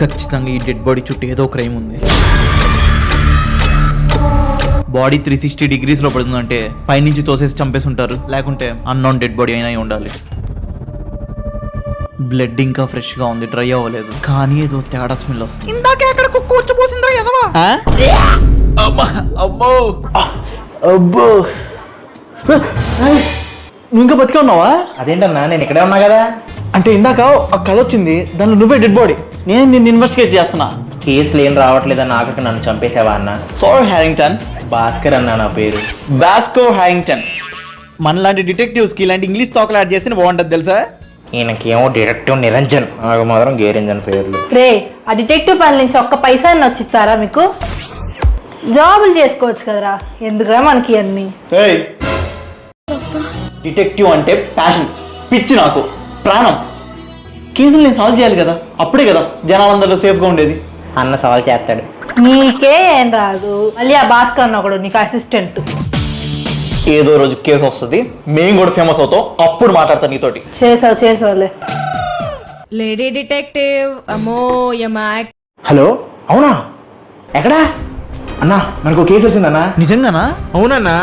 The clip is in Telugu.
ఖచ్చితంగా ఈ డెడ్ బాడీ చుట్టూ ఏదో క్రైమ్ ఉంది. బాడీ 360 degrees లో పడుతుందంటే పైనుంచి తోసేసి చంపేసి ఉంటారు, లేకుంటే అన్నోన్ డెడ్ బాడీ అయినా ఉండాలి. బ్లడ్ ఇంకా ఫ్రెష్ గా ఉంది, డ్రై అవ్వలేదు, కానీ ఏదో తేడా స్మెల్ వస్తుంది. ఇందాకే అక్కడ కుక్క వచ్చిపోసిందిరా ఎదవా. అమ్మో అబ్బో, నువ్వు ఇంకా బతికే ఉన్నావా? అదేంటన్నా, నేను ఇక్కడే ఉన్నా కదా. అంటే ఇందాక ఆ కథ వచ్చింది, దానిలో నువ్వే డెడ్ బాడీ. నేను నిన్ను ఇన్వెస్టిగేట్ చేస్తున్నా. కేసులు ఏం రావట్లేదని ఆఖరికి నన్ను చంపేసావా అన్న? Sorry Harrington. భాస్కర్ అన్న నా పేరు. Vasco Harrington. మనలాంటి డిటెక్టివ్స్ కి ఇలాంటి ఇంగ్లీష్ తోకలు యాడ్ చేస్తే బాగుంటుంది తెలుసా. ఈయనకేమో డిటెక్టివ్ నిరంజన్, నాకు మాత్రం గేరంజన్ పేర్లు. రే, ఆ డిటెక్టివ్ పని నుంచి ఒక్క పైసా వచ్చిస్తారా మీకు? జాబులు చేసుకోవచ్చు కదరా, ఎందుకురా మనకి అన్ని. డిటెక్టివ్ అంటే ప్యాషన్, పిచ్చి, నాకు ప్రాణం. కేసులు నేను సాల్వ్ చేయాలి కదా, అప్పుడే కదా జనాలందరిలో సేఫ్గా ఉండేది. అన్న సవాల్ చేస్తాడు. నీకే ఏం రాదు, మళ్ళీ ఆ భాస్కర్ అన్న ఒకడు నీకు అసిస్టెంట్. ఏదో రోజు కేసు వస్తుంది, మేము కూడా ఫేమస్ అవుతాం, అప్పుడు మాట్లాడతాను నీతోటి. చేసావులే. లేడీ డిటెక్టివ్ అమ్మోయమా. హలో, అవునా? ఎక్కడా అన్నా? మనకు కేసు వచ్చిందన్నా. నిజంగానా? అవునన్నా.